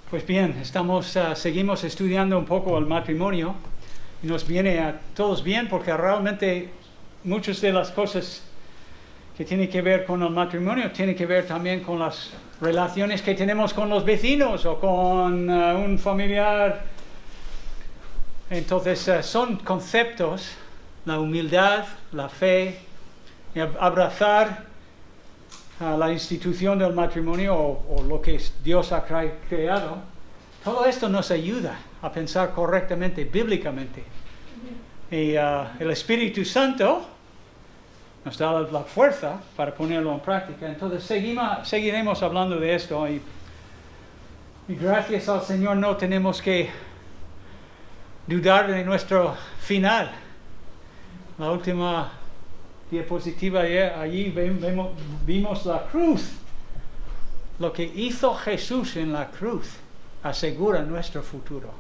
Pues bien, seguimos estudiando un poco el matrimonio y nos viene a todos bien porque realmente muchas de las cosas que tienen que ver con el matrimonio tienen que ver también con las relaciones que tenemos con los vecinos o con un familiar. Entonces son conceptos, la humildad, la fe, abrazar la institución del matrimonio o lo que Dios ha creado. Todo esto nos ayuda a pensar correctamente, bíblicamente. Y el Espíritu Santo nos da la fuerza para ponerlo en práctica. Entonces seguiremos hablando de esto y gracias al Señor no tenemos que dudar de nuestro final. La última diapositiva allí vimos la cruz. Lo que hizo Jesús en la cruz asegura nuestro futuro.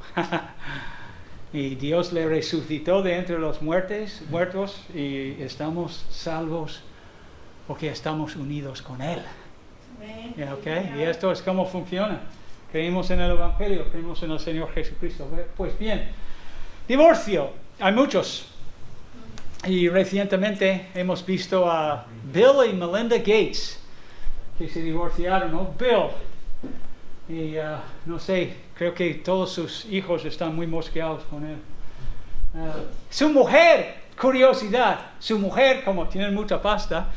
Y Dios le resucitó de entre los muertos y estamos salvos porque estamos unidos con Él. ¿Okay? Y esto es cómo funciona. Creemos en el Evangelio, creemos en el Señor Jesucristo. Pues bien, divorcio. Hay muchos. Y recientemente hemos visto a Bill y Melinda Gates, que se divorciaron, ¿no? Bill. Y no sé, creo que todos sus hijos están muy mosqueados con él. Su mujer, curiosidad, su mujer, como tienen mucha pasta,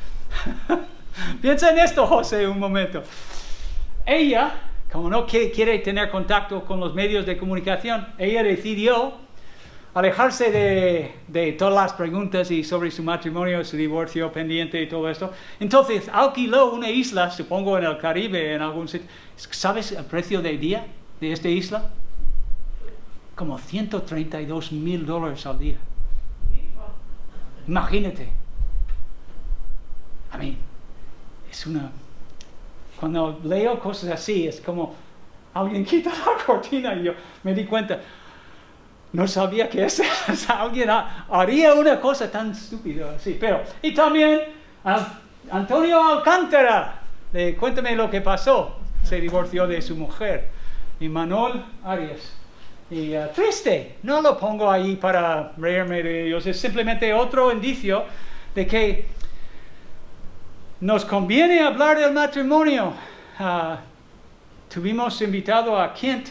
piensa en esto, José, un momento. Ella, como no quiere tener contacto con los medios de comunicación, ella decidió alejarse de todas las preguntas y sobre su matrimonio, su divorcio pendiente y todo esto. Entonces alquiló una isla, supongo en el Caribe, en algún sitio. ¿Sabes el precio de día de esta isla? Como $132,000 al día. Imagínate. Cuando leo cosas así, es como alguien quita la cortina y yo me di cuenta. No sabía que alguien haría una cosa tan estúpida así. Y también Antonio Alcántara, cuéntame lo que pasó. Se divorció de su mujer. Y Manuel Arias. Y triste, no lo pongo ahí para reírme de ellos. Es simplemente otro indicio de que nos conviene hablar del matrimonio. Tuvimos invitado a Kent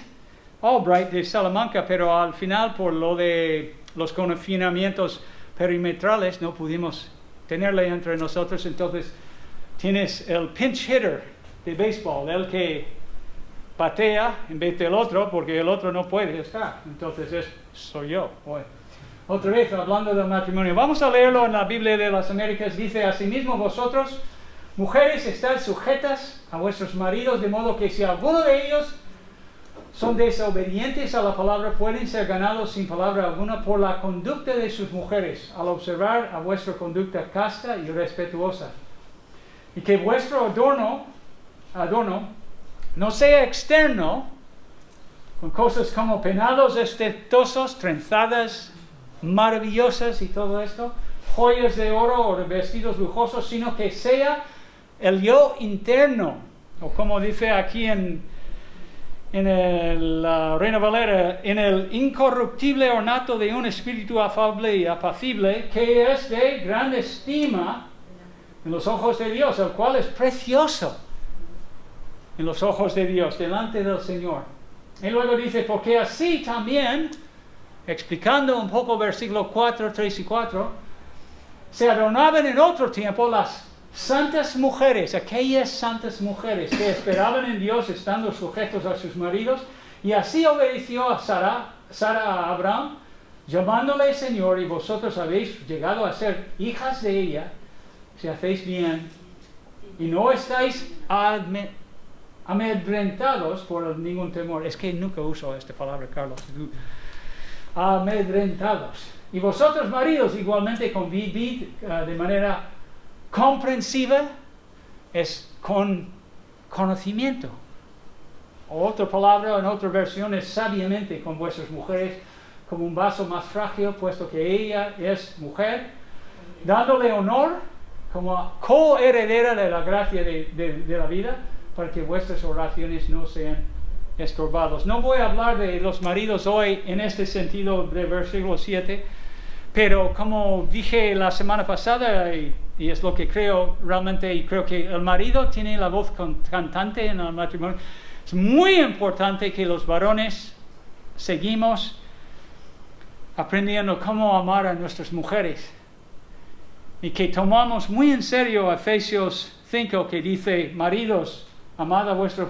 Albright de Salamanca, pero al final por lo de los confinamientos perimetrales no pudimos tenerle entre nosotros. Entonces tienes el pinch hitter de béisbol, el que patea en vez del otro porque el otro no puede estar. Entonces soy yo hoy. Otra vez hablando del matrimonio. Vamos a leerlo en la Biblia de las Américas. Dice: asimismo vosotros, mujeres, estad sujetas a vuestros maridos, de modo que si alguno de ellos son desobedientes a la palabra, pueden ser ganados sin palabra alguna por la conducta de sus mujeres, al observar a vuestra conducta casta y respetuosa. Y que vuestro adorno no sea externo, con cosas como peinados ostentosos, trenzadas maravillosas y todo esto, joyas de oro o de vestidos lujosos, sino que sea el yo interno, o como dice aquí en la Reina Valera, en el incorruptible ornato de un espíritu afable y apacible, que es de gran estima en los ojos de Dios, el cual es precioso en los ojos de Dios, delante del Señor. Y luego dice: porque así también, explicando un poco versículo 4, 3 y 4, se adornaban en otro tiempo las santas mujeres, aquellas santas mujeres que esperaban en Dios estando sujetos a sus maridos, y así obedeció a Sara a Abraham, llamándole Señor, y vosotros habéis llegado a ser hijas de ella, si hacéis bien, y no estáis amedrentados por ningún temor. Es que nunca uso esta palabra, Carlos. Amedrentados. Y vosotros, maridos, igualmente convivid de manera comprensiva, es con conocimiento. Otra palabra en otra versión es sabiamente con vuestras mujeres, como un vaso más frágil, puesto que ella es mujer, dándole honor como coheredera de la gracia de la vida, para que vuestras oraciones no sean estorbados. No voy a hablar de los maridos hoy en este sentido de versículo 7, pero como dije la semana pasada, y es lo que creo realmente, y creo que el marido tiene la voz cantante en el matrimonio. Es muy importante que los varones seguimos aprendiendo cómo amar a nuestras mujeres y que tomamos muy en serio Efesios 5, que dice: maridos, amad a vuestras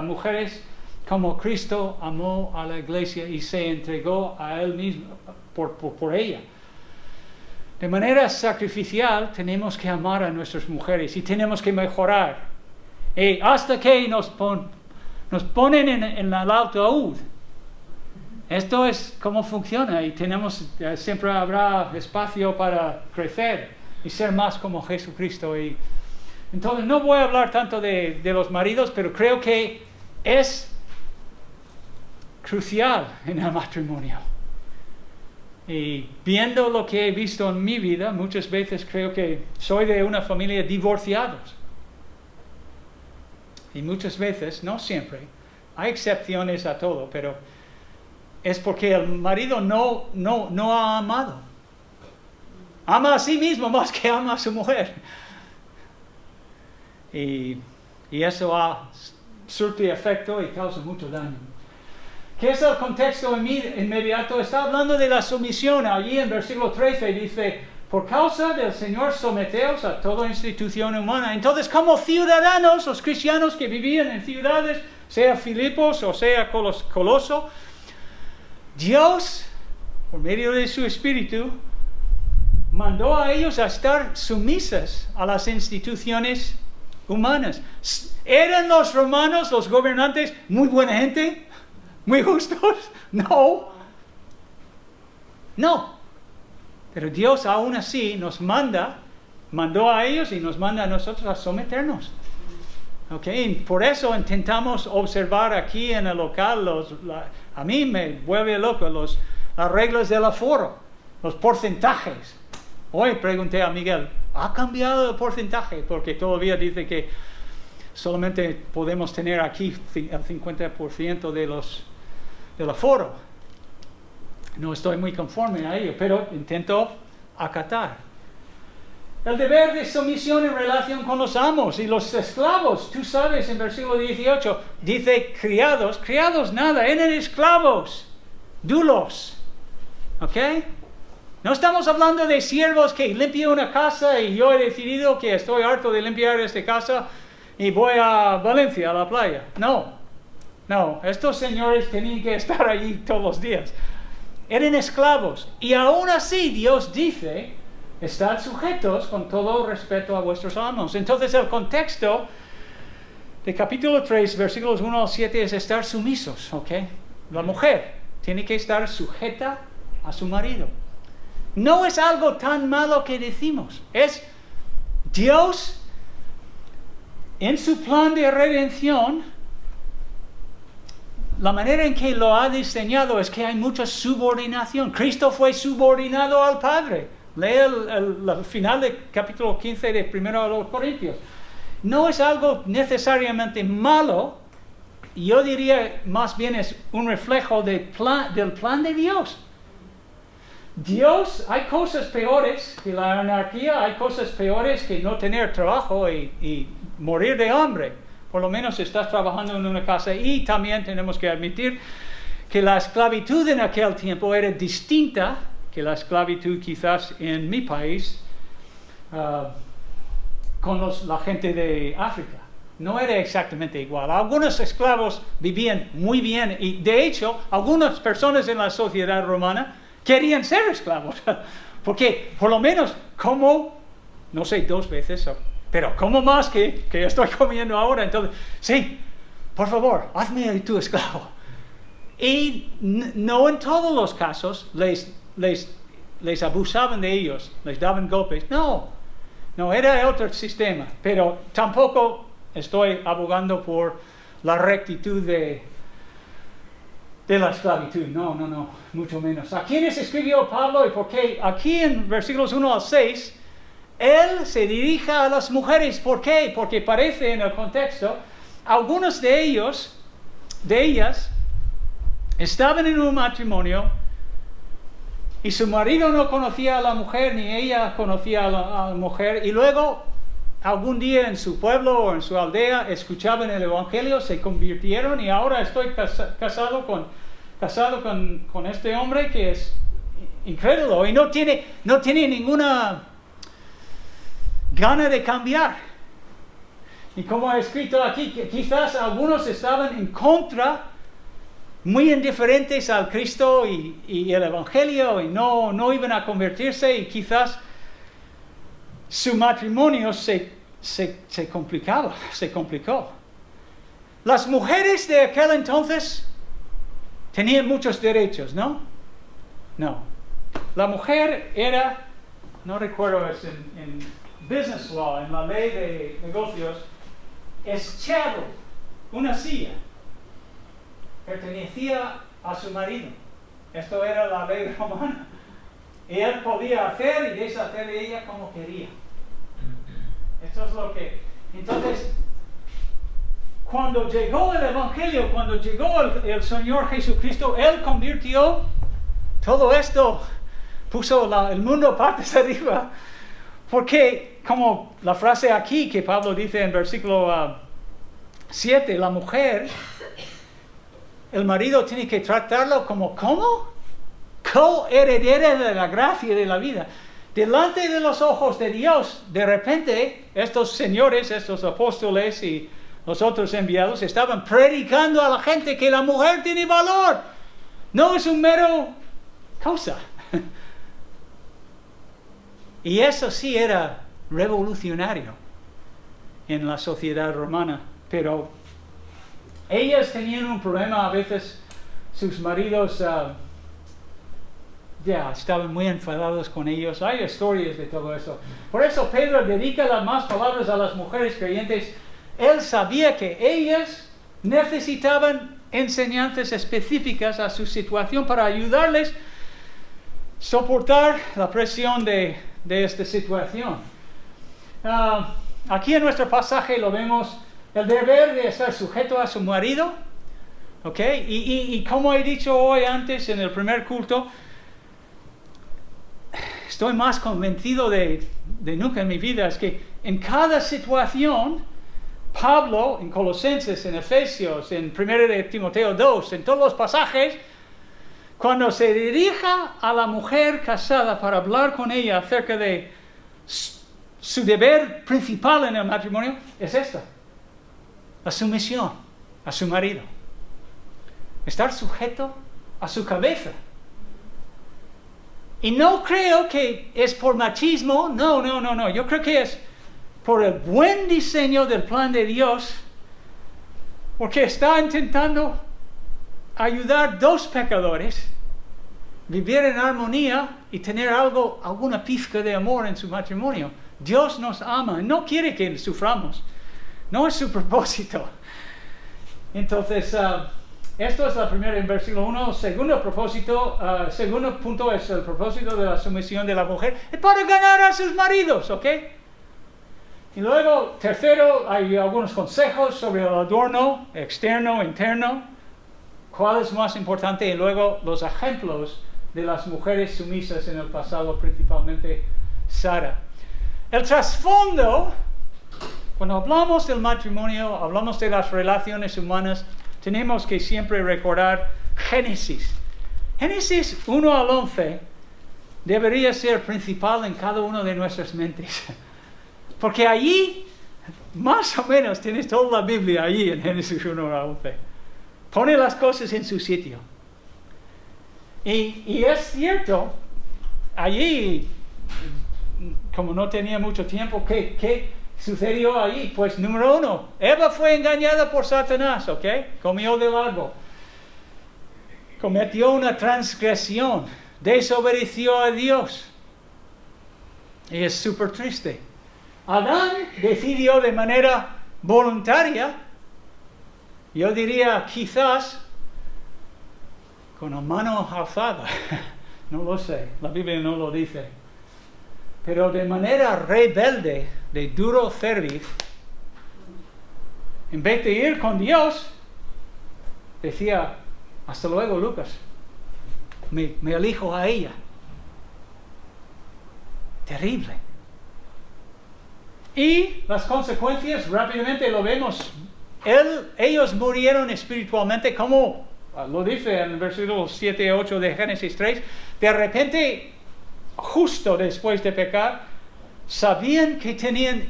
mujeres como Cristo amó a la iglesia y se entregó a él mismo por ella. De manera sacrificial tenemos que amar a nuestras mujeres y tenemos que mejorar. Y hasta que nos ponen en el alto. Esto es cómo funciona y siempre habrá espacio para crecer y ser más como Jesucristo. Y entonces no voy a hablar tanto de los maridos, pero creo que es crucial en el matrimonio. Y viendo lo que he visto en mi vida, muchas veces creo que soy de una familia de divorciados. Y muchas veces, no siempre, hay excepciones a todo, pero es porque el marido no ha amado. Ama a sí mismo más que ama a su mujer. Y eso surte efecto y causa mucho daño. ¿Qué es el contexto inmediato? Está hablando de la sumisión. Allí en versículo 13 dice: por causa del Señor someteos a toda institución humana. Entonces, como ciudadanos, los cristianos que vivían en ciudades, sea Filipos o sea Coloso, Dios, por medio de su Espíritu, mandó a ellos a estar sumisas a las instituciones humanas. ¿Eran los romanos, los gobernantes, muy buena gente? ¿Muy justos? No. Pero Dios aún así mandó a ellos y nos manda a nosotros a someternos. Y por eso intentamos observar aquí en el local, a mí me vuelve loco las reglas del aforo, los porcentajes. Hoy pregunté a Miguel: ¿ha cambiado el porcentaje? Porque todavía dice que solamente podemos tener aquí el 50% del aforo. No estoy muy conforme a ello, pero intento acatar. El deber de sumisión en relación con los amos y los esclavos. Tú sabes, en versículo 18, dice criados nada, eran esclavos, dulos. No estamos hablando de siervos que limpian una casa y yo he decidido que estoy harto de limpiar esta casa y voy a Valencia, a la playa. No, estos señores tenían que estar allí todos los días. Eran esclavos. Y aún así Dios dice: estad sujetos con todo respeto a vuestros amos. Entonces el contexto de capítulo 3, versículos 1 al 7 es estar sumisos. La mujer tiene que estar sujeta a su marido. No es algo tan malo que decimos. Es Dios, en su plan de redención, la manera en que lo ha diseñado es que hay mucha subordinación. Cristo fue subordinado al Padre. Lee el final del capítulo 15 de 1 Corintios. No es algo necesariamente malo. Yo diría más bien es un reflejo del plan de Dios. Hay cosas peores que la anarquía, hay cosas peores que no tener trabajo y morir de hambre. Por lo menos estás trabajando en una casa. Y también tenemos que admitir que la esclavitud en aquel tiempo era distinta que la esclavitud quizás en mi país con la gente de África. No era exactamente igual. Algunos esclavos vivían muy bien y de hecho algunas personas en la sociedad romana querían ser esclavos. Porque por lo menos como, no sé, 2 veces, pero como más que estoy comiendo ahora. Entonces, sí, por favor, hazme tu esclavo. Y no en todos los casos les abusaban de ellos, les daban golpes. No, era otro sistema. Pero tampoco estoy abogando por la rectitud de la esclavitud. No, mucho menos. ¿A quiénes escribió Pablo y por qué? Aquí en versículos 1 al 6, él se dirige a las mujeres. ¿Por qué? Porque parece en el contexto, algunos de ellos de ellas estaban en un matrimonio y su marido no conocía a la mujer ni ella conocía a la mujer, y luego algún día en su pueblo o en su aldea escuchaban el evangelio, se convirtieron, y ahora estoy casado con este hombre que es incrédulo y no tiene ninguna gana de cambiar. Y como he escrito aquí, que quizás algunos estaban en contra, muy indiferentes al Cristo y el Evangelio, y no iban a convertirse, y quizás su matrimonio se complicó. Las mujeres de aquel entonces tenían muchos derechos, ¿no? No. La mujer era, no recuerdo, es en business law, en la ley de negocios, es chattel, una silla. Pertenecía a su marido. Esto era la ley romana. Y él podía hacer y deshacer de ella como quería. Esto es lo que... Entonces, cuando llegó el Evangelio, cuando llegó el Señor Jesucristo, Él convirtió todo esto, puso el mundo patas arriba. Porque, como la frase aquí que Pablo dice en versículo 7, la mujer, el marido tiene que tratarlo como, ¿cómo? Co-heredera de la gracia y de la vida. Delante de los ojos de Dios, de repente, estos señores, estos apóstoles y los otros enviados estaban predicando a la gente que la mujer tiene valor. No es un mero cosa. Y eso sí era revolucionario en la sociedad romana. Pero ellas tenían un problema, a veces sus maridos estaban muy enfadados con ellos. Hay historias de todo eso. Por eso Pedro dedica las más palabras a las mujeres creyentes. Él sabía que ellas necesitaban enseñanzas específicas a su situación para ayudarles a soportar la presión de esta situación. Aquí en nuestro pasaje lo vemos, el deber de estar sujeto a su marido. ¿Ok? Y como he dicho hoy antes en el primer culto, estoy más convencido de nunca en mi vida, es que en cada situación, Pablo, en Colosenses, en Efesios, en 1 de Timoteo 2, en todos los pasajes, cuando se dirija a la mujer casada para hablar con ella acerca de su deber principal en el matrimonio, es esta: la sumisión a su marido. Estar sujeto a su cabeza. Y no creo que es por machismo, no. Yo creo que es por el buen diseño del plan de Dios, porque está intentando ayudar dos pecadores a vivir en armonía y tener alguna pizca de amor en su matrimonio. Dios nos ama, no quiere que suframos, no es su propósito. Entonces, esto es la primera en versículo 1. Segundo punto es el propósito de la sumisión de la mujer. Es para ganar a sus maridos, ¿ok? Y luego, tercero, hay algunos consejos sobre el adorno externo, interno. ¿Cuál es más importante? Y luego, los ejemplos de las mujeres sumisas en el pasado, principalmente Sara. El trasfondo, cuando hablamos del matrimonio, hablamos de las relaciones humanas, tenemos que siempre recordar Génesis. Génesis 1 al 11 debería ser principal en cada una de nuestras mentes. Porque allí, más o menos, tienes toda la Biblia allí en Génesis 1 al 11. Pone las cosas en su sitio. Y es cierto, allí, como no tenía mucho tiempo, ¿qué sucedió allí? Pues número 1, Eva fue engañada por Satanás, ¿ok? Comió del árbol. Cometió una transgresión. Desobedeció a Dios. Y es súper triste. Adán decidió de manera voluntaria, yo diría quizás con la mano alzada, no lo sé, la Biblia no lo dice, pero de manera rebelde, de duro cerviz, en vez de ir con Dios, decía, hasta luego, Lucas, me elijo a ella. Terrible. Y las consecuencias, rápidamente lo vemos. Ellos murieron espiritualmente, como lo dice en el versículo 7 y 8 de Génesis 3. De repente, justo después de pecar, sabían que tenían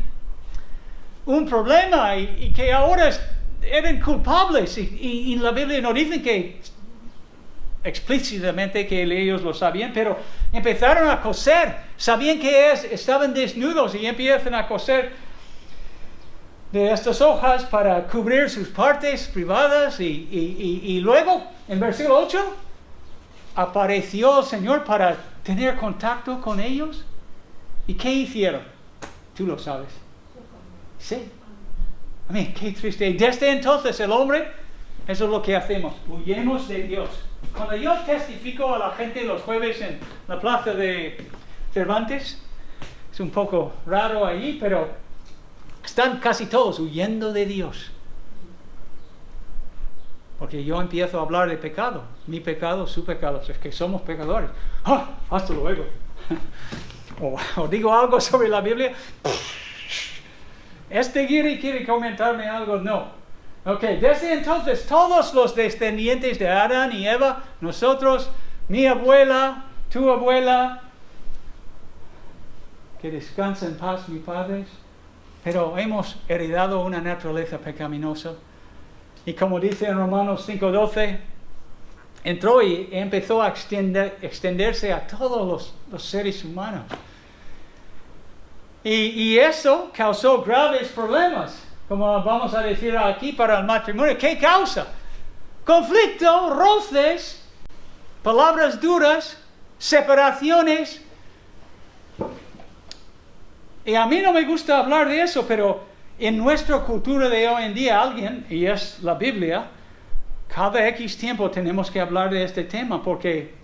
un problema y que ahora eran culpables. Y la Biblia no dice que explícitamente que ellos lo sabían, pero empezaron a coser. Sabían que estaban desnudos y empiezan a coser de estas hojas para cubrir sus partes privadas. Y luego, en versículo 8, apareció el Señor para tener contacto con ellos. ¿Y qué hicieron? Tú lo sabes. Sí. Qué triste. Desde entonces el hombre, eso es lo que hacemos. Huyemos de Dios. Cuando yo testifico a la gente los jueves en la plaza de Cervantes, es un poco raro allí, pero están casi todos huyendo de Dios. Porque yo empiezo a hablar de pecado. Mi pecado, su pecado. Es que somos pecadores. ¡Ah! Hasta luego. O digo algo sobre la Biblia. quiere comentarme algo. No. Ok, desde entonces todos los descendientes de Adán y Eva, nosotros, mi abuela, tu abuela, que descansa en paz mis padres, pero hemos heredado una naturaleza pecaminosa. Y como dice en Romanos 5:12, entró y empezó a extenderse a todos los seres humanos. Y eso causó graves problemas, como vamos a decir aquí para el matrimonio. ¿Qué causa? Conflicto, roces, palabras duras, separaciones. Y a mí no me gusta hablar de eso, pero en nuestra cultura de hoy en día alguien, y es la Biblia, cada X tiempo tenemos que hablar de este tema porque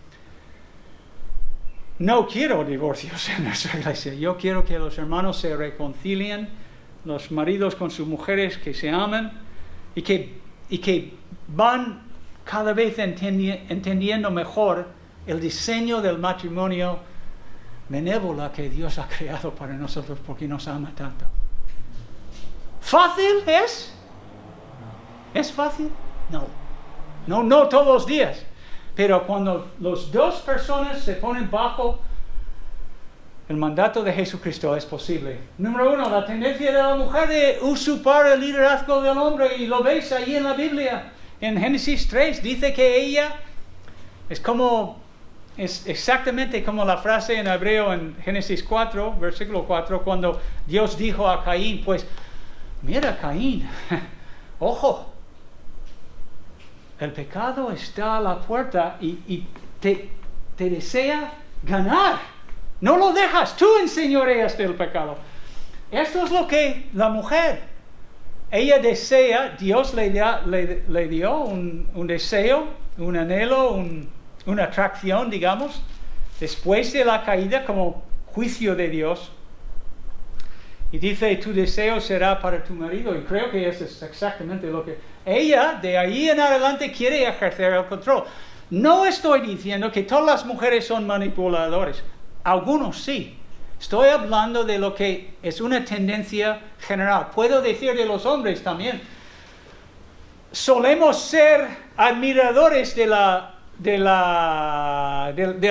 no quiero divorcios en nuestra iglesia. Yo quiero que los hermanos se reconcilien, los maridos con sus mujeres, que se amen y que van cada vez entendiendo mejor el diseño del matrimonio benévola que Dios ha creado para nosotros porque nos ama tanto. ¿Fácil es? ¿Es fácil? No todos los días. Pero cuando las dos personas se ponen bajo el mandato de Jesucristo es posible. Número 1, la tendencia de la mujer de usurpar el liderazgo del hombre, y lo veis ahí en la Biblia. En Génesis 3 dice que ella es exactamente como la frase en hebreo en Génesis 4, versículo 4, cuando Dios dijo a Caín, pues, mira Caín, ojo, el pecado está a la puerta y te desea ganar. No lo dejas, tú enseñoreas del pecado. Esto es lo que la mujer, ella desea, Dios le dio un deseo, un anhelo, una atracción, digamos, después de la caída como juicio de Dios. Y dice, tu deseo será para tu marido. Y creo que eso es exactamente lo que ella, de ahí en adelante, quiere ejercer el control. No estoy diciendo que todas las mujeres son manipuladoras. Algunos sí. Estoy hablando de lo que es una tendencia general. Puedo decir de los hombres también. Solemos ser admiradores del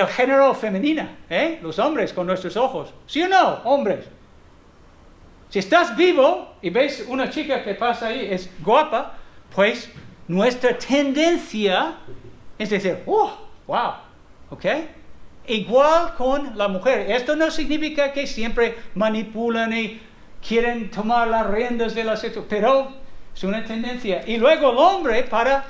género femenino, los hombres con nuestros ojos. ¿Sí o no, hombres? Si estás vivo y ves una chica que pasa ahí, es guapa, pues nuestra tendencia es decir, wow, ¿ok? Igual con la mujer. Esto no significa que siempre manipulan y quieren tomar las riendas de la situación, pero es una tendencia. Y luego el hombre, para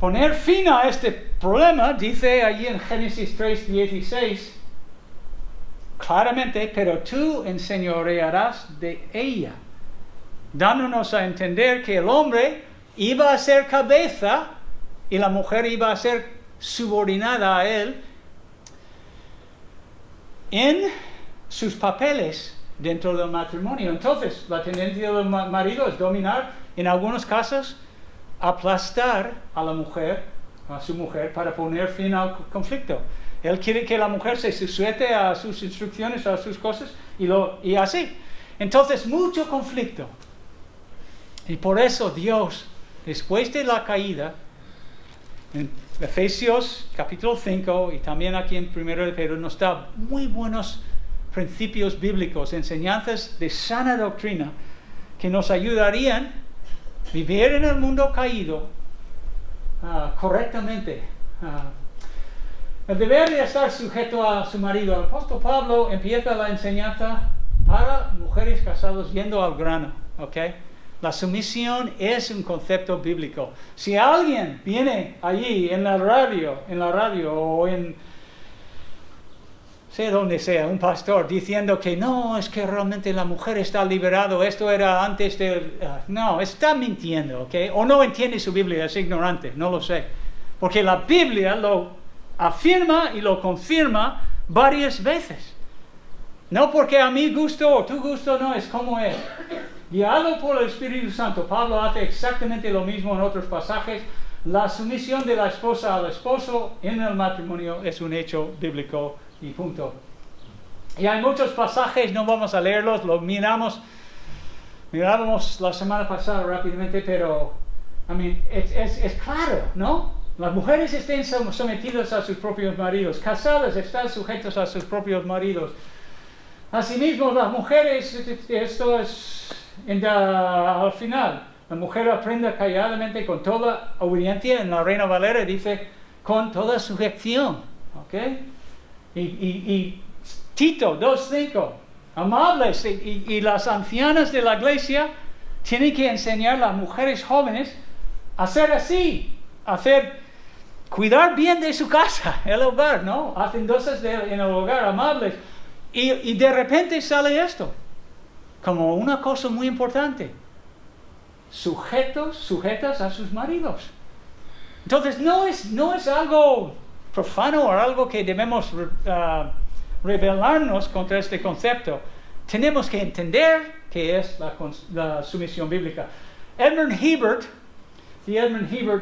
poner fin a este problema, dice allí en Génesis 3:16, claramente, pero tú enseñorearás de ella, dándonos a entender que el hombre iba a ser cabeza y la mujer iba a ser subordinada a él en sus papeles dentro del matrimonio. Entonces, la tendencia del marido es dominar, en algunos casos, aplastar a la mujer, a su mujer, para poner fin al conflicto. Él quiere que la mujer se sujete a sus instrucciones, a sus cosas, y así. Entonces, mucho conflicto. Y por eso Dios, después de la caída, en Efesios capítulo 5 y también aquí en 1 de Pedro, nos da muy buenos principios bíblicos, enseñanzas de sana doctrina que nos ayudarían a vivir en el mundo caído correctamente. El deber de estar sujeto a su marido. El apóstol Pablo empieza la enseñanza para mujeres casadas yendo al grano, ¿ok? La sumisión es un concepto bíblico. Si alguien viene allí en la radio o en, sé donde sea, un pastor diciendo que no, es que realmente la mujer está liberada, esto era antes del... no, está mintiendo, ¿ok? O no entiende su Biblia, es ignorante, no lo sé. Porque la Biblia lo afirma y lo confirma varias veces. No porque a mi gusto o tu gusto, no, es como es. Guiado por el Espíritu Santo, Pablo hace exactamente lo mismo en otros pasajes. La sumisión de la esposa al esposo en el matrimonio es un hecho bíblico y punto. Y hay muchos pasajes, no vamos a leerlos, los mirábamos la semana pasada rápidamente, pero es claro, ¿no? Las mujeres estén sometidas a sus propios maridos, casadas están sujetas a sus propios maridos. Asimismo, las mujeres, esto es al final, la mujer aprende calladamente con toda obediencia. En la Reina Valera dice con toda sujeción, ¿ok? Y Tito 2:5, amables, y las ancianas de la iglesia tienen que enseñar a las mujeres jóvenes a ser así, cuidar bien de su casa, el hogar, ¿no? Hacendosas en el hogar, amables. Y de repente sale esto, como una cosa muy importante. Sujetas a sus maridos. Entonces no es algo profano o algo que debemos rebelarnos contra este concepto. Tenemos que entender qué es la sumisión bíblica. Edmund Hibbert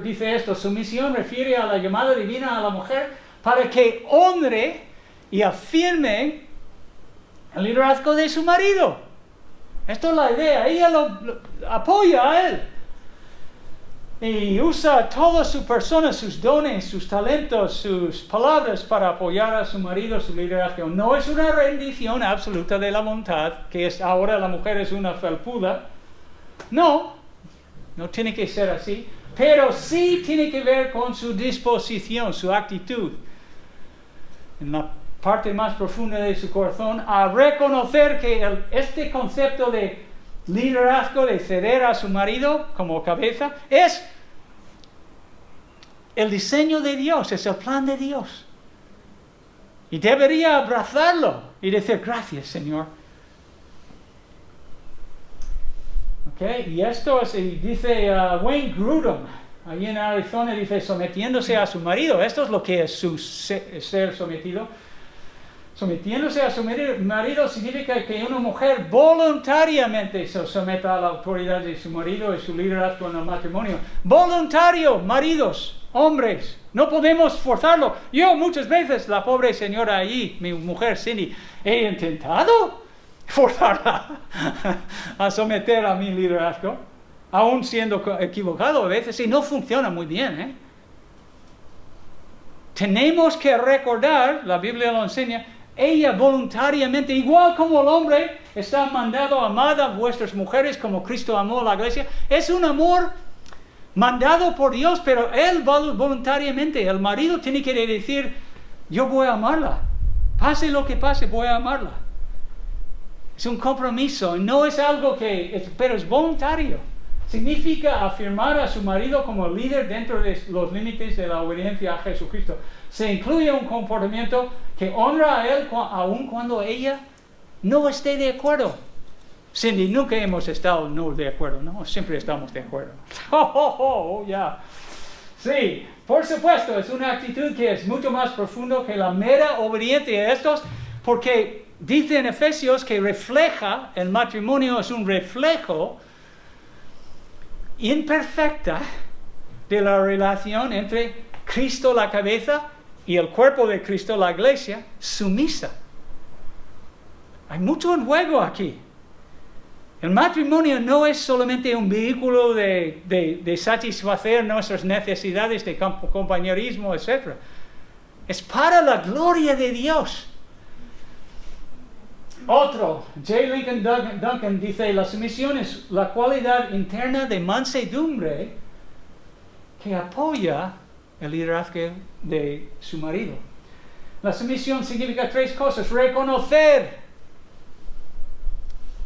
dice esto: sumisión refiere a la llamada divina a la mujer para que honre y afirme el liderazgo de su marido. Esto es la idea. Ella lo apoya a él. Y usa toda su persona, sus dones, sus talentos, sus palabras para apoyar a su marido, su liderazgo. No es una rendición absoluta de la voluntad, que es ahora la mujer es una felpuda. No tiene que ser así. Pero sí tiene que ver con su disposición, su actitud. En la parte más profunda de su corazón, a reconocer que este concepto de liderazgo, de ceder a su marido como cabeza, es el diseño de Dios, es el plan de Dios. Y debería abrazarlo y decir: gracias, Señor. Okay, y esto dice Wayne Grudem, allí en Arizona, dice: sometiéndose a su marido. Esto es lo que es su ser sometido. Sometiéndose a su marido significa que una mujer voluntariamente se someta a la autoridad de su marido y su liderazgo en el matrimonio. Voluntario, maridos, hombres. No podemos forzarlo. Yo muchas veces, la pobre señora allí, mi mujer Cindy, he intentado forzarla a someter a mi liderazgo, aún siendo equivocado a veces, y no funciona muy bien, Tenemos que recordar, la Biblia lo enseña, ella voluntariamente, igual como el hombre está mandado a amar a vuestras mujeres como Cristo amó a la iglesia, es un amor mandado por Dios, pero él voluntariamente, el marido tiene que decir: yo voy a amarla, pase lo que pase, voy a amarla. Es un compromiso, no es algo pero es voluntario. Significa afirmar a su marido como líder dentro de los límites de la obediencia a Jesucristo. Se incluye un comportamiento que honra a él aun cuando ella no esté de acuerdo. Cindy, nunca hemos estado no de acuerdo, ¿no? Siempre estamos de acuerdo. Ya. Sí, por supuesto, es una actitud que es mucho más profundo que la mera obediencia a estos, porque dice en Efesios que refleja, el matrimonio es un reflejo imperfecta de la relación entre Cristo la cabeza y el cuerpo de Cristo, la iglesia, sumisa. Hay mucho en juego aquí. El matrimonio no es solamente un vehículo de satisfacer nuestras necesidades de compañerismo, etc. Es para la gloria de Dios. Otro, J. Lincoln Duncan dice, la sumisión es la cualidad interna de mansedumbre que apoya el liderazgo de su marido. La sumisión significa 3 cosas. Reconocer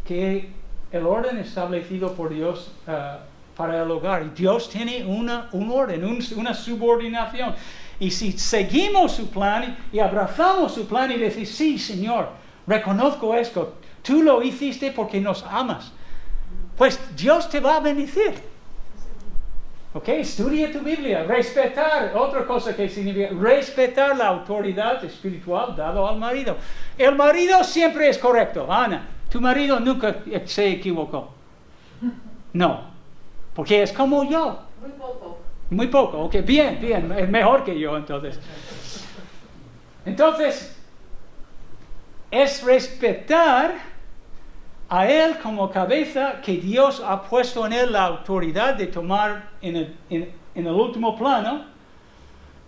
que el orden establecido por Dios para el hogar. Y Dios tiene un orden, una subordinación. Y si seguimos su plan y abrazamos su plan y decimos, sí, Señor, reconozco esto, tú lo hiciste porque nos amas, pues Dios te va a bendecir. ¿Ok? Estudia tu Biblia. Respetar, otra cosa que significa respetar la autoridad espiritual dada al marido. El marido siempre es correcto. Ana, tu marido nunca se equivocó. No, porque es como yo. Muy poco. Muy poco, ok, bien, es mejor que yo entonces. Entonces, es respetar a él como cabeza, que Dios ha puesto en él la autoridad de tomar en el último plano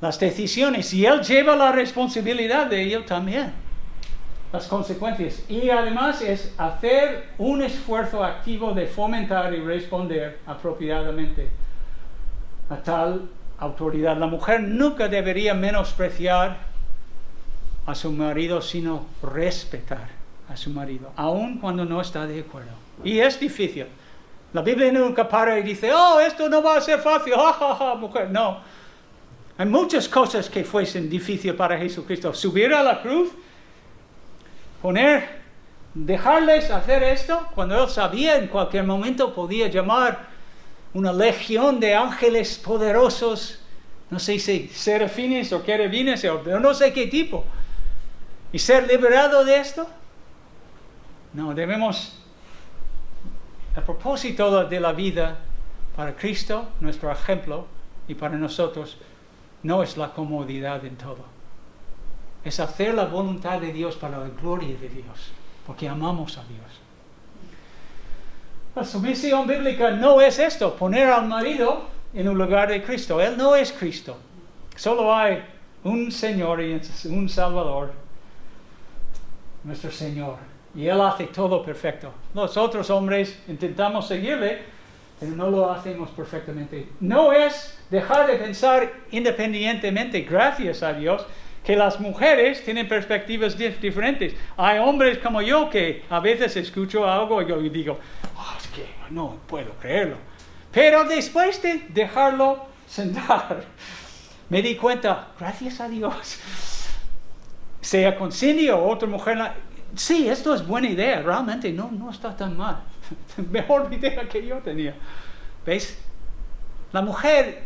las decisiones, y él lleva la responsabilidad de ello también, las consecuencias. Y además es hacer un esfuerzo activo de fomentar y responder apropiadamente a tal autoridad. La mujer nunca debería menospreciar a su marido, sino respetar a su marido, aun cuando no está de acuerdo. Y es difícil. La Biblia nunca para y dice, oh, esto no va a ser fácil, mujer. No. Hay muchas cosas que fuesen difíciles para Jesucristo. Subir a la cruz, dejarles hacer esto, cuando él sabía en cualquier momento podía llamar una legión de ángeles poderosos, no sé si serafines o querubines, o no sé qué tipo, y ser liberado de esto. No, debemos, a propósito de la vida, para Cristo, nuestro ejemplo, y para nosotros, no es la comodidad en todo. Es hacer la voluntad de Dios para la gloria de Dios, porque amamos a Dios. La sumisión bíblica no es esto, poner al marido en un lugar de Cristo. Él no es Cristo. Solo hay un Señor y un Salvador, nuestro Señor. Y Él hace todo perfecto. Los otros hombres intentamos seguirle, pero no lo hacemos perfectamente. No es dejar de pensar independientemente, gracias a Dios, que las mujeres tienen perspectivas diferentes. Hay hombres como yo que a veces escucho algo y yo digo, es que no puedo creerlo. Pero después de dejarlo sentar, me di cuenta, gracias a Dios, sea con Cindy o otra mujer, sí, esto es buena idea, realmente no está tan mal. Mejor idea que yo tenía. ¿Ves?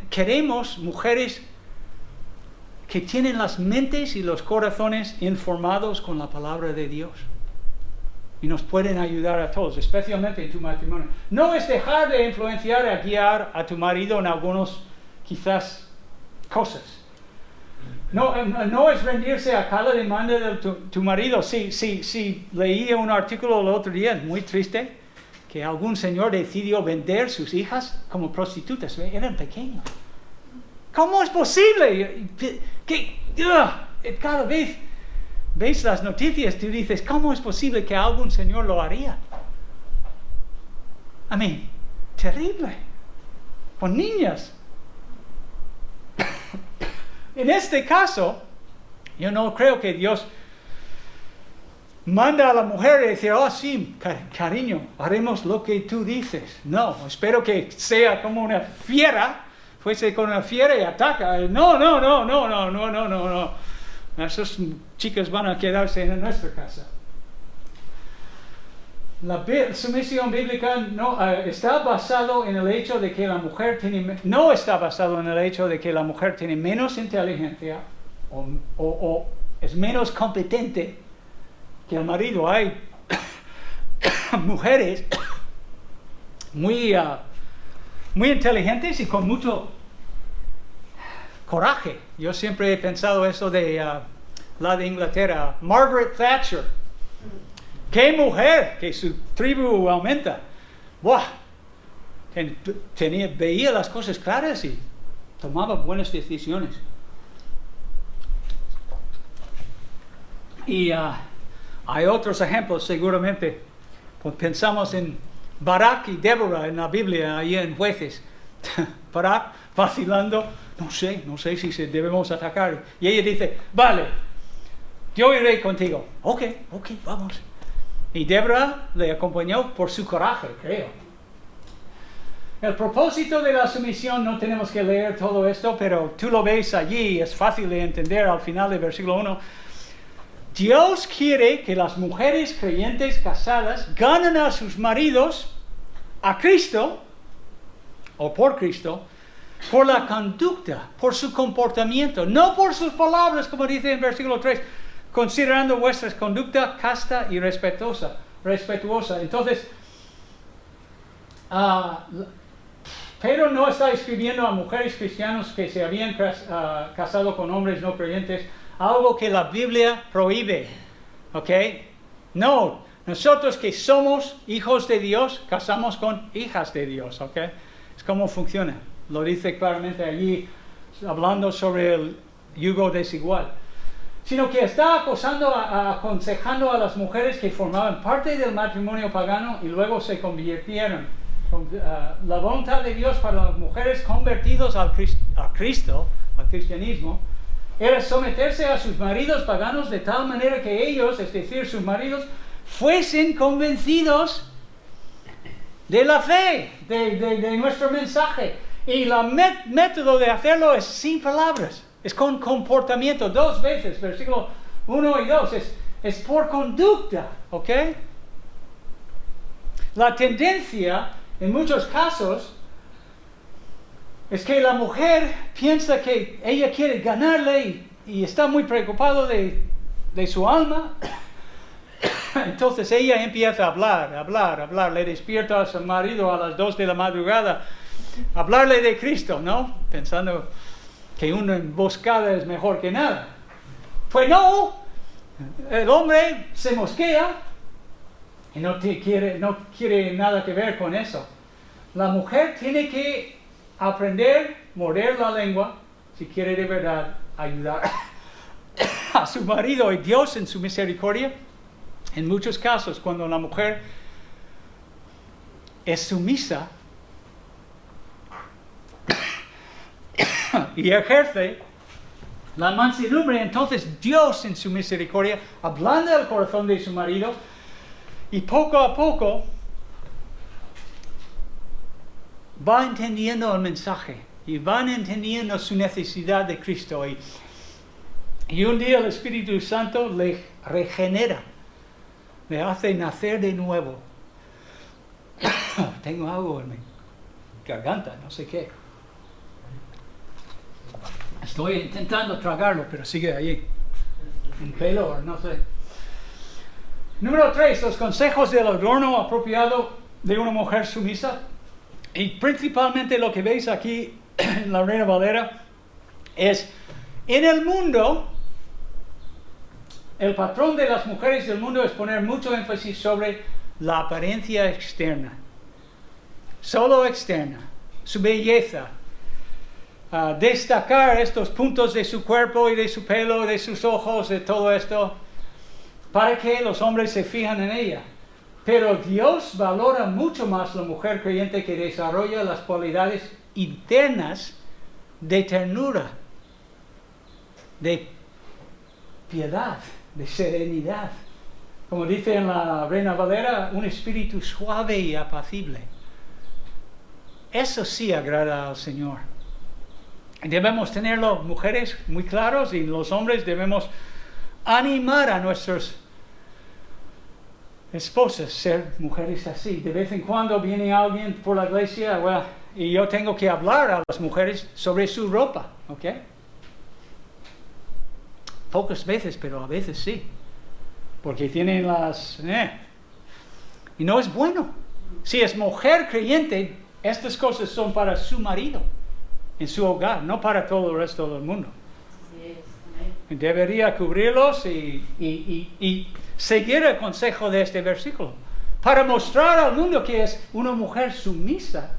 Queremos mujeres que tienen las mentes y los corazones informados con la palabra de Dios. Y nos pueden ayudar a todos, especialmente en tu matrimonio. No es dejar de influenciar, a guiar a tu marido en algunos, quizás, cosas. No es rendirse a cada demanda de tu marido. Sí, leí un artículo el otro día, es muy triste, que algún señor decidió vender sus hijas como prostitutas. Eran pequeñas. ¿Cómo es posible? Cada vez ves las noticias, tú dices, ¿cómo es posible que algún señor lo haría? Terrible. Con niñas. En este caso, yo no creo que Dios manda a la mujer y dice, sí, cariño, haremos lo que tú dices. No, espero que sea como una fiera, fuese con una fiera y ataca. No. Esas chicas van a quedarse en nuestra casa. La sumisión bíblica no está basado en el hecho de que la mujer no está basado en el hecho de que la mujer tiene menos inteligencia o es menos competente que el marido. Hay mujeres muy inteligentes y con mucho coraje. Yo siempre he pensado eso de la de Inglaterra, Margaret Thatcher. ¡Qué mujer! Que su tribu aumenta. ¡Buah! Veía las cosas claras y tomaba buenas decisiones. Y hay otros ejemplos seguramente. Pues pensamos en Barak y Débora en la Biblia, ahí en Jueces. Barak vacilando, no sé si debemos atacar. Y ella dice, vale, yo iré contigo. Ok, vamos. Y Débora le acompañó por su coraje, creo. El propósito de la sumisión, no tenemos que leer todo esto, pero tú lo ves allí, es fácil de entender al final del versículo 1. Dios quiere que las mujeres creyentes casadas ganen a sus maridos a Cristo, o por Cristo, por la conducta, por su comportamiento, no por sus palabras, como dice en versículo 3, considerando vuestra conducta casta y respetuosa. Entonces, Pedro no está escribiendo a mujeres cristianas que se habían casado con hombres no creyentes, algo que la Biblia prohíbe, ¿ok? No, nosotros que somos hijos de Dios, casamos con hijas de Dios, ¿ok? Es como funciona. Lo dice claramente allí, hablando sobre el yugo desigual. Sino que está aconsejando a las mujeres que formaban parte del matrimonio pagano y luego se convirtieron. La voluntad de Dios para las mujeres convertidos a Cristo, al cristianismo, era someterse a sus maridos paganos de tal manera que ellos, es decir, sus maridos, fuesen convencidos de la fe, de nuestro mensaje. Y el método de hacerlo es sin palabras, es con comportamiento. 2 veces, versículo 1 y 2, es por conducta, ¿ok? La tendencia, en muchos casos, es que la mujer piensa que ella quiere ganarle y está muy preocupado de su alma. Entonces ella empieza a hablar, le despierta a su marido a las 2 de la madrugada, hablarle de Cristo, ¿no? Pensando que una emboscada es mejor que nada. Pues no, el hombre se mosquea y no quiere nada que ver con eso. La mujer tiene que aprender, morder la lengua, si quiere de verdad ayudar a su marido. Y Dios en su misericordia, en muchos casos, cuando la mujer es sumisa y ejerce la mansedumbre, entonces Dios en su misericordia ablanda el corazón de su marido y poco a poco va entendiendo el mensaje y van entendiendo su necesidad de Cristo. Y un día el Espíritu Santo le regenera, le hace nacer de nuevo. Tengo algo en mi garganta, no sé qué. Estoy intentando tragarlo, pero sigue ahí. Un pelo, no sé. Número 3, los consejos del adorno apropiado de una mujer sumisa. Y principalmente lo que veis aquí en la Reina Valera es, en el mundo, el patrón de las mujeres del mundo es poner mucho énfasis sobre la apariencia externa, solo externa, su belleza, destacar estos puntos de su cuerpo y de su pelo, de sus ojos, de todo esto, para que los hombres se fijan en ella. Pero Dios valora mucho más la mujer creyente que desarrolla las cualidades internas de ternura, de piedad, de serenidad. Como dice en la Reina Valera, un espíritu suave y apacible. Eso sí agrada al Señor. Debemos tenerlo, mujeres, muy claros, y los hombres debemos animar a nuestros esposas ser mujeres así. De vez en cuando viene alguien por la iglesia, y yo tengo que hablar a las mujeres sobre su ropa, ¿ok? Pocas veces, pero a veces sí. Porque tienen y no es bueno. Si es mujer creyente, estas cosas son para su marido. en su hogar, no para todo el resto del mundo. Así es. Amén. Debería cubrirlos y seguir el consejo de este versículo, para mostrar al mundo que es una mujer sumisa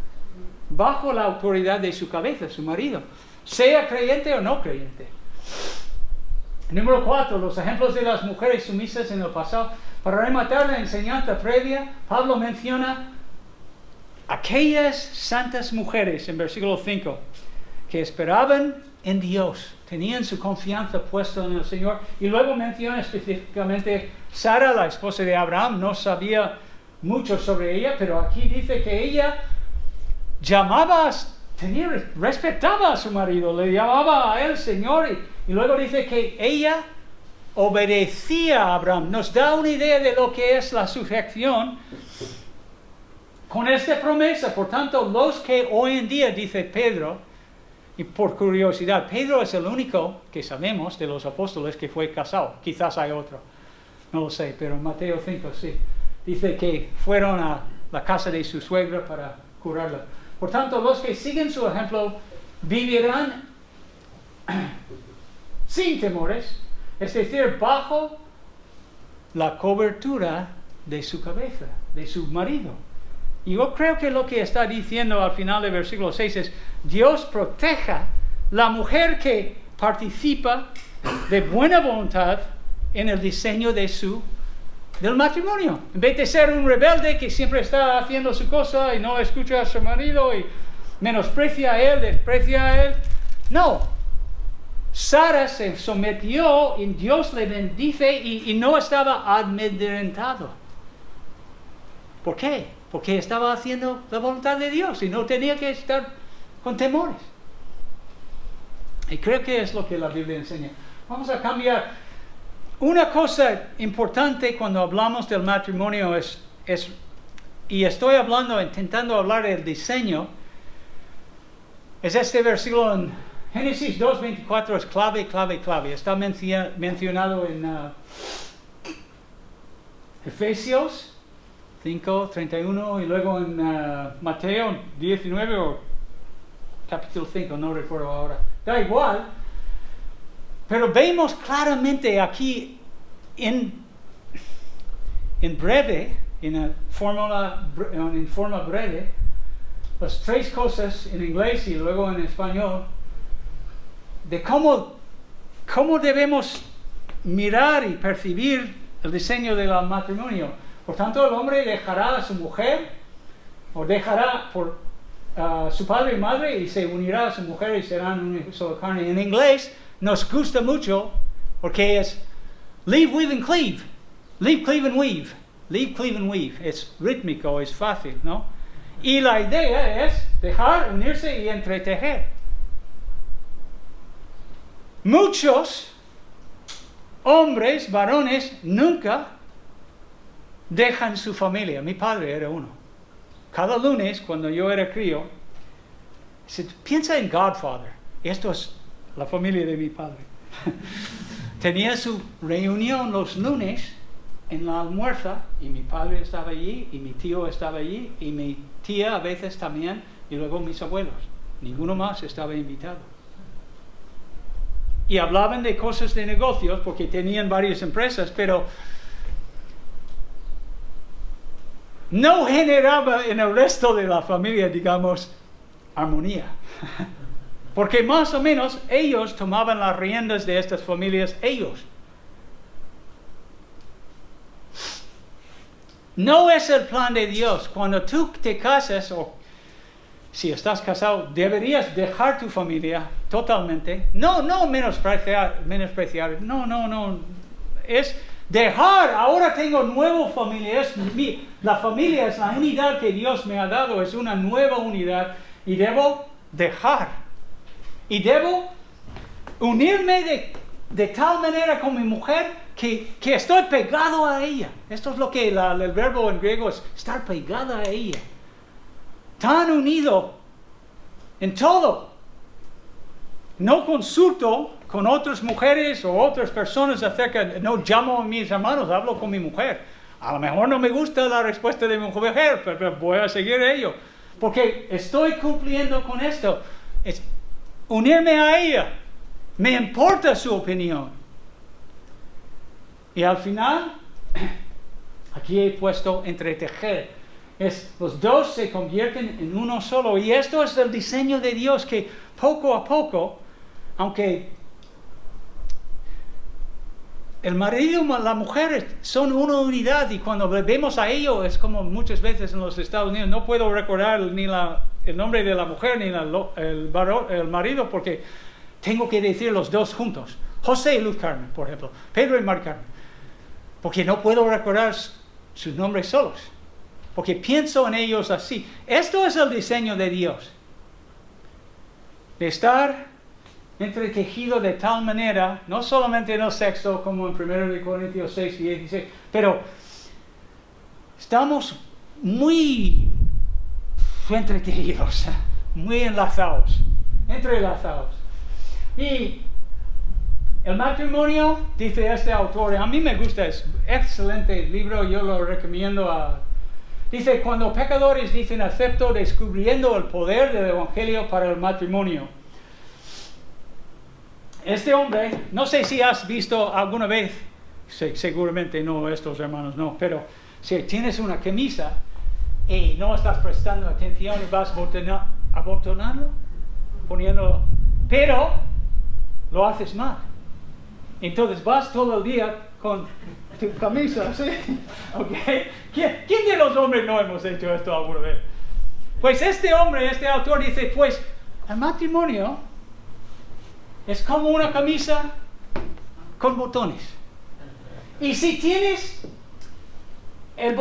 bajo la autoridad de su cabeza, su marido, sea creyente o no creyente. Número 4, los ejemplos de las mujeres sumisas en el pasado. Para rematar la enseñanza previa, Pablo menciona aquellas santas mujeres en versículo 5 que esperaban en Dios, tenían su confianza puesta en el Señor, y luego menciona específicamente Sara, la esposa de Abraham. No sabía mucho sobre ella, pero aquí dice que ella respetaba a su marido, le llamaba a él Señor, y luego dice que ella obedecía a Abraham. Nos da una idea de lo que es la sujeción con esta promesa. Por tanto, los que hoy en día, dice Pedro, y por curiosidad, Pedro es el único que sabemos de los apóstoles que fue casado. Quizás hay otro, no lo sé, pero en Mateo 5 sí. Dice que fueron a la casa de su suegra para curarla. Por tanto, los que siguen su ejemplo vivirán sin temores, es decir, bajo la cobertura de su cabeza, de su marido. Y yo creo que lo que está diciendo al final del versículo 6 es: Dios proteja la mujer que participa de buena voluntad en el diseño del matrimonio. En vez de ser un rebelde que siempre está haciendo su cosa y no escucha a su marido y menosprecia a él, desprecia a él. No. Sara se sometió y Dios le bendice y no estaba amedrentado. ¿Por qué? Porque estaba haciendo la voluntad de Dios y no tenía que estar con temores. Y creo que es lo que la Biblia enseña. Vamos a cambiar. Una cosa importante cuando hablamos del matrimonio y estoy intentando hablar del diseño, es este versículo en Génesis 2:24, es clave. Está mencionado en Efesios 5:31 y luego en Mateo 19 o capítulo 5, no recuerdo ahora. Da igual, pero vemos claramente aquí en forma breve, las tres cosas en inglés y luego en español, de cómo debemos mirar y percibir el diseño del matrimonio. Por tanto, el hombre dejará a su mujer, o dejará por su padre y madre, y se unirá a su mujer y serán una sola carne. En inglés nos gusta mucho porque es leave, weave and cleave. Leave, cleave and weave. Leave, cleave and weave. Es rítmico, es fácil, ¿no? Y la idea es dejar, unirse y entretejer. Muchos hombres, varones, nunca dejan su familia. Mi padre era uno. Cada lunes, cuando yo era crío, piensa en Godfather. Esto es la familia de mi padre. Tenía su reunión los lunes en la almuerza y mi padre estaba allí y mi tío estaba allí y mi tía a veces también y luego mis abuelos. Ninguno más estaba invitado. Y hablaban de cosas de negocios porque tenían varias empresas, pero no generaba en el resto de la familia, digamos, armonía. Porque más o menos ellos tomaban las riendas de estas familias, ellos. No es el plan de Dios. Cuando tú te casas, o si estás casado, deberías dejar tu familia totalmente. No menospreciar. No. Es dejar. Ahora tengo nueva familia. La familia es la unidad que Dios me ha dado. Es una nueva unidad. Y debo dejar. Y debo unirme de tal manera con mi mujer que estoy pegado a ella. Esto es lo que el verbo en griego es estar pegada a ella. Tan unido en todo. No consulto con otras mujeres o otras personas no llamo a mis hermanos, hablo con mi mujer. A lo mejor no me gusta la respuesta de mi mujer, pero voy a seguir ello. Porque estoy cumpliendo con esto. unirme a ella. Me importa su opinión. Y al final, aquí he puesto entretejer. Los dos se convierten en uno solo. Y esto es el diseño de Dios, que poco a poco, aunque el marido y la mujer son una unidad, y cuando vemos a ello, es como muchas veces en los Estados Unidos, no puedo recordar ni el nombre de la mujer ni el marido, porque tengo que decir los dos juntos. José y Luz Carmen, por ejemplo. Pedro y Mari Carmen. Porque no puedo recordar sus nombres solos. Porque pienso en ellos así. Esto es el diseño de Dios. De estar entretejido de tal manera, no solamente en el sexo, como en 1 Corintios 6 y 16, pero estamos muy entretejidos, muy enlazados, entrelazados. Y el matrimonio, dice este autor, a mí me gusta, es excelente libro, yo lo recomiendo. Dice, cuando pecadores dicen acepto, descubriendo el poder del evangelio para el matrimonio. Este hombre, no sé si has visto alguna vez, seguramente no, estos hermanos no, pero si tienes una camisa y no estás prestando atención y vas abotonando, poniéndolo, pero lo haces mal. Entonces vas todo el día con tu camisa, ¿sí? ¿Okay? ¿Quién de los hombres no hemos hecho esto alguna vez? Pues este hombre, este autor dice, pues el matrimonio es como una camisa con botones. Y si tienes el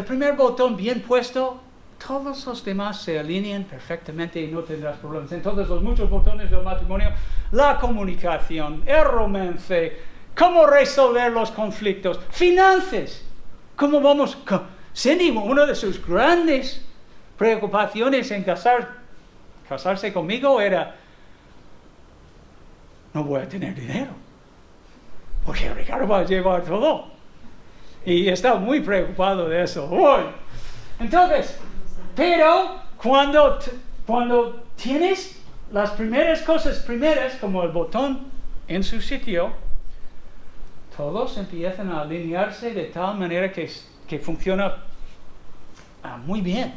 primer botón bien puesto, todos los demás se alinean perfectamente y no tendrás problemas. Entonces, los muchos botones del matrimonio, la comunicación, el romance, cómo resolver los conflictos, finanzas. ¿Cómo vamos? Cindy, una de sus grandes preocupaciones en casarse conmigo era, no voy a tener dinero, porque Ricardo va a llevar todo. Y está muy preocupado de eso hoy. Entonces, pero cuando tienes las primeras cosas como el botón en su sitio, todos empiezan a alinearse de tal manera que funciona muy bien.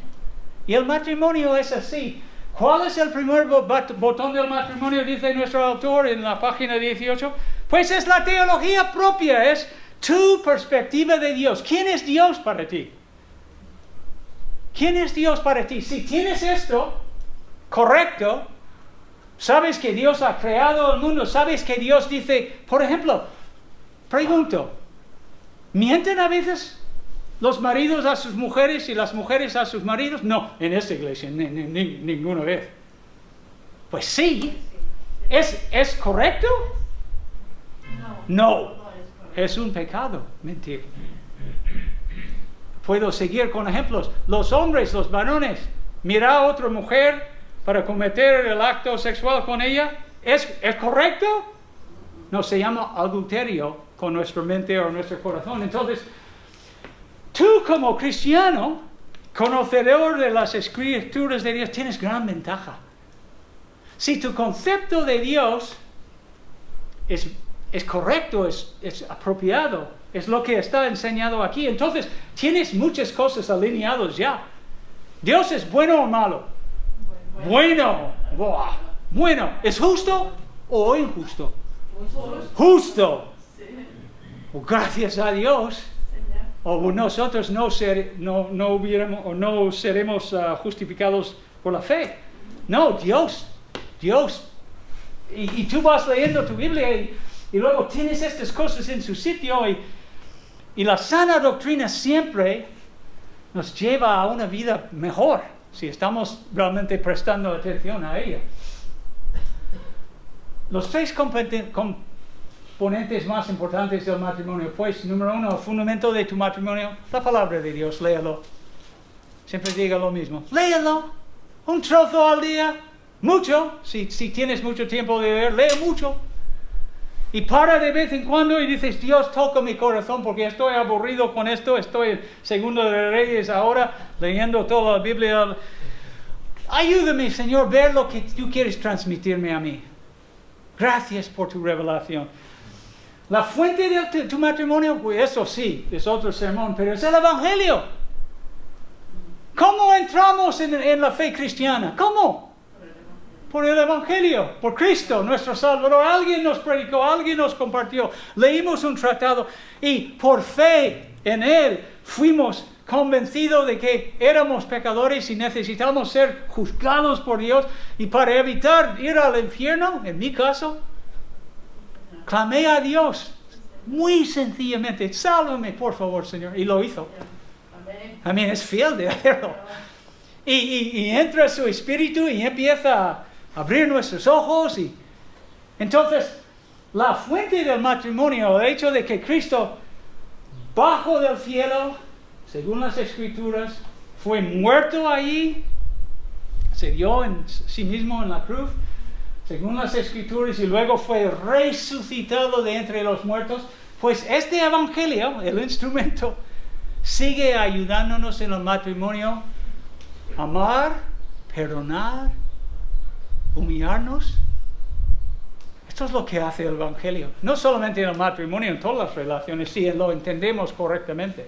Y el matrimonio es así. ¿Cuál es el primer botón del matrimonio? Dice nuestro autor en la página 18. Pues es la teología propia, es tu perspectiva de Dios. ¿Quién es Dios para ti? ¿Quién es Dios para ti? Si tienes esto correcto, sabes que Dios ha creado el mundo, sabes que Dios dice, por ejemplo, pregunto, ¿mienten a veces los maridos a sus mujeres y las mujeres a sus maridos? No, en esta iglesia, ninguna vez. Pues sí. ¿Es correcto? No. Es un pecado mentir. Puedo seguir con ejemplos. Los hombres, los varones, mirar a otra mujer para cometer el acto sexual con ella, ¿es correcto? No, se llama adulterio con nuestra mente o nuestro corazón. Entonces, tú como cristiano, conocedor de las escrituras de Dios, tienes gran ventaja. Si tu concepto de Dios es correcto, es apropiado, es lo que está enseñado aquí, entonces tienes muchas cosas alineadas ya. ¿Dios es bueno o malo? Bueno. Bueno. ¿Es justo o injusto? Justo. Gracias a Dios. O nosotros no seremos justificados por la fe. No, Dios. Y tú vas leyendo tu Biblia y luego tienes estas cosas en su sitio y la sana doctrina siempre nos lleva a una vida mejor si estamos realmente prestando atención a ella. Los 3 componentes más importantes del matrimonio, pues, número 1, el fundamento de tu matrimonio, la palabra de Dios, léalo. Siempre diga lo mismo, léalo, un trozo al día, mucho, si tienes mucho tiempo de leer, lee mucho. Y para de vez en cuando y dices, Dios, toca mi corazón porque estoy aburrido con esto, estoy en 2 de Reyes ahora, leyendo toda la Biblia Ayúdame, Señor, ver lo que tú quieres transmitirme a mí. Gracias por tu revelación. La fuente de tu matrimonio, pues eso sí, es otro sermón, pero es el Evangelio. ¿Cómo entramos en la fe cristiana? ¿Cómo? Por el Evangelio, por Cristo, nuestro Salvador. Alguien nos predicó, alguien nos compartió. Leímos un tratado y por fe en Él fuimos convencidos de que éramos pecadores y necesitamos ser juzgados por Dios. Y para evitar ir al infierno, en mi caso, clamé a Dios muy sencillamente, sálvame por favor, Señor. Y lo hizo. Amén, es fiel de hacerlo. Y entra su espíritu y empieza a abrir nuestros ojos. Y entonces, la fuente del matrimonio, el hecho de que Cristo bajó del cielo, según las Escrituras, fue muerto allí, se dio en sí mismo en la cruz, según las Escrituras, y luego fue resucitado de entre los muertos, pues este Evangelio, el instrumento, sigue ayudándonos en el matrimonio, amar, perdonar, humillarnos. Esto es lo que hace el Evangelio. No solamente en el matrimonio, en todas las relaciones, si lo entendemos correctamente.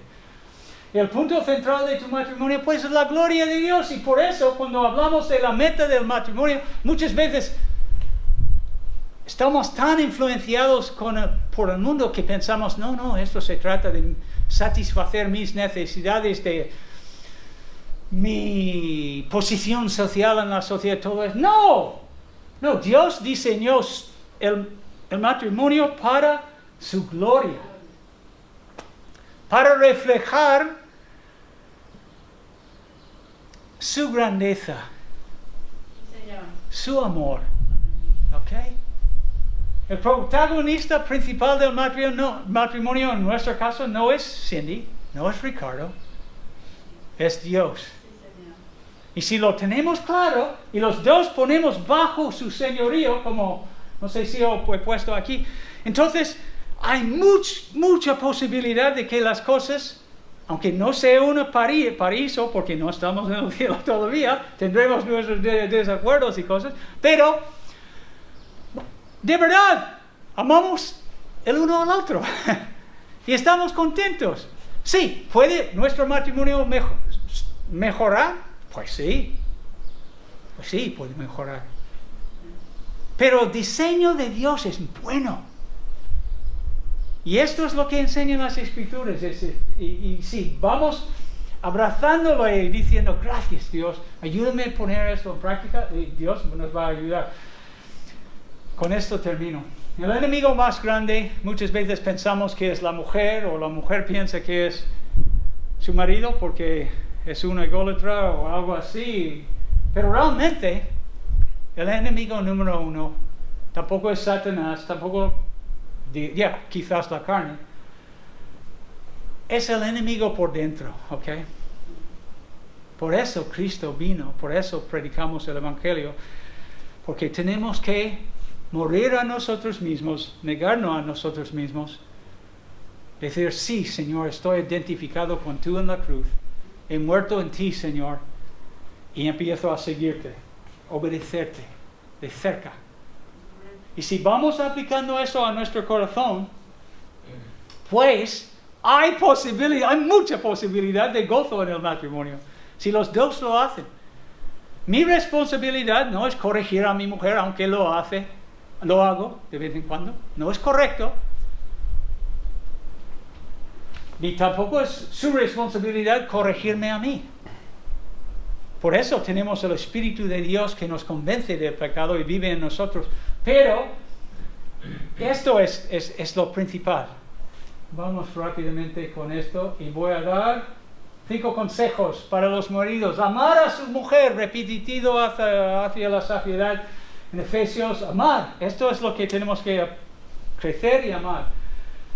El punto central de tu matrimonio, pues, es la gloria de Dios. Y por eso, cuando hablamos de la meta del matrimonio, muchas veces estamos tan influenciados por el mundo que pensamos, no, esto se trata de satisfacer mis necesidades, de mi posición social en la sociedad, todo eso. No, Dios diseñó el matrimonio para su gloria, para reflejar su grandeza, su amor. ¿Ok? El protagonista principal del matrimonio en nuestro caso no es Cindy, no es Ricardo, es Dios. Y si lo tenemos claro y los dos ponemos bajo su señorío, como no sé si lo he puesto aquí, entonces hay mucha posibilidad de que las cosas, aunque no sea un paraíso, porque no estamos en el cielo todavía, tendremos nuestros desacuerdos y cosas, pero de verdad amamos el uno al otro y estamos contentos. Sí, ¿puede nuestro matrimonio mejorar? Pues sí, puede mejorar. Pero el diseño de Dios es bueno. Y esto es lo que enseñan las Escrituras. Y sí, vamos abrazándolo y diciendo, gracias Dios, ayúdame a poner esto en práctica y Dios nos va a ayudar. Con esto termino. El enemigo más grande, muchas veces pensamos que es la mujer, o la mujer piensa que es su marido porque es una ególatra o algo así. Pero realmente, el enemigo número uno tampoco es Satanás, tampoco, quizás la carne. Es el enemigo por dentro, ¿ok? Por eso Cristo vino, por eso predicamos el Evangelio, porque tenemos que morir a nosotros mismos, negarnos a nosotros mismos, decir, sí, Señor, estoy identificado con tú en la cruz, he muerto en ti, Señor, y empiezo a seguirte, obedecerte de cerca. Y si vamos aplicando eso a nuestro corazón, pues hay mucha posibilidad de gozo en el matrimonio, si los dos lo hacen. Mi responsabilidad no es corregir a mi mujer, aunque lo hago de vez en cuando, no es correcto. Ni tampoco es su responsabilidad corregirme a mí. Por eso tenemos el Espíritu de Dios que nos convence del pecado y vive en nosotros. Pero esto es lo principal. Vamos rápidamente con esto y voy a dar 5 consejos para los maridos. Amar a su mujer, repetitivo hacia la saciedad. En Efesios, amar. Esto es lo que tenemos que crecer y amar.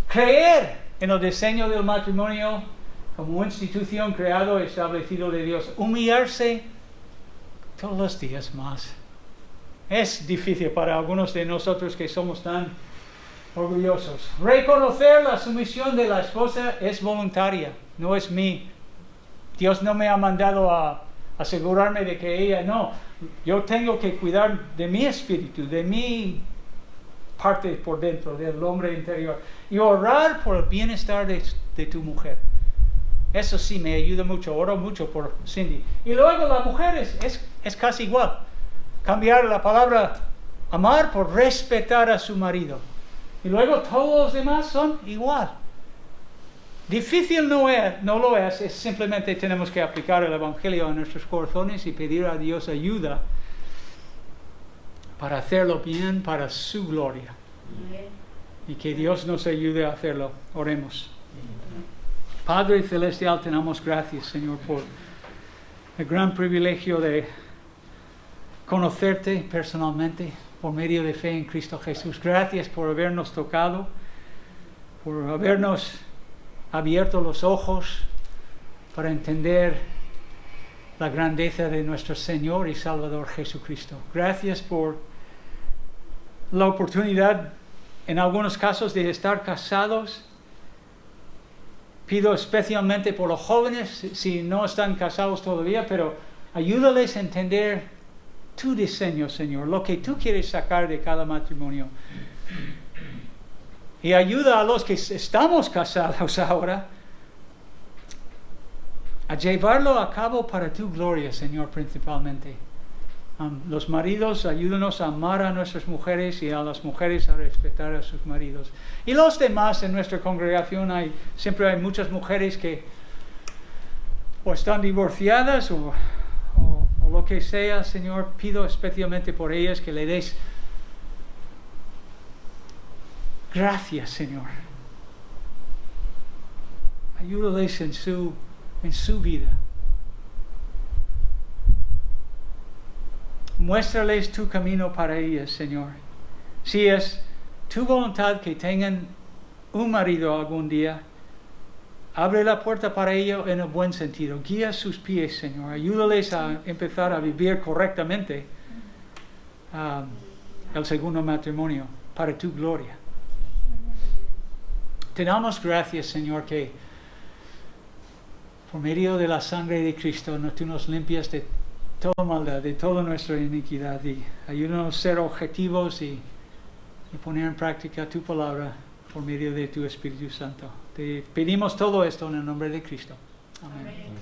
Creer en el diseño del matrimonio como institución creado y establecido de Dios. Humillarse todos los días más. Es difícil para algunos de nosotros que somos tan orgullosos. Reconocer la sumisión de la esposa es voluntaria, no es mí. Dios no me ha mandado a asegurarme de que ella no. Yo tengo que cuidar de mi espíritu, de mi parte por dentro, del hombre interior. Y orar por el bienestar de tu mujer. Eso sí me ayuda mucho. Oro mucho por Cindy. Y luego la mujer es casi igual. Cambiar la palabra amar por respetar a su marido. Y luego todos los demás son igual. Difícil no lo es simplemente tenemos que aplicar el Evangelio a nuestros corazones y pedir a Dios ayuda para hacerlo bien para su gloria. Y que Dios nos ayude a hacerlo. Oremos. Padre Celestial, te damos gracias, Señor, por el gran privilegio de conocerte personalmente por medio de fe en Cristo Jesús. Gracias por habernos tocado, por habernos abierto los ojos para entender la grandeza de nuestro Señor y Salvador Jesucristo. Gracias por la oportunidad, en algunos casos, de estar casados. Pido especialmente por los jóvenes, si no están casados todavía, pero ayúdales a entender tu diseño, Señor, lo que tú quieres sacar de cada matrimonio. Y ayuda a los que estamos casados ahora a llevarlo a cabo para tu gloria, Señor, principalmente. Los maridos, ayúdanos a amar a nuestras mujeres y a las mujeres a respetar a sus maridos. Y los demás en nuestra congregación, siempre hay muchas mujeres que o están divorciadas o lo que sea, Señor. Pido especialmente por ellas que le des gracias, Señor. Ayúdales en su vida. Muéstrales tu camino para ellas, Señor. Si es tu voluntad que tengan un marido algún día, abre la puerta para ello en el buen sentido. Guía sus pies, Señor. Ayúdales a empezar a vivir correctamente el segundo matrimonio para tu gloria. Te damos gracias, Señor, que por medio de la sangre de Cristo tú nos limpias de toda maldad, de toda nuestra iniquidad, y ayúdanos a ser objetivos y poner en práctica tu palabra por medio de tu Espíritu Santo. Te pedimos todo esto en el nombre de Cristo. Amén.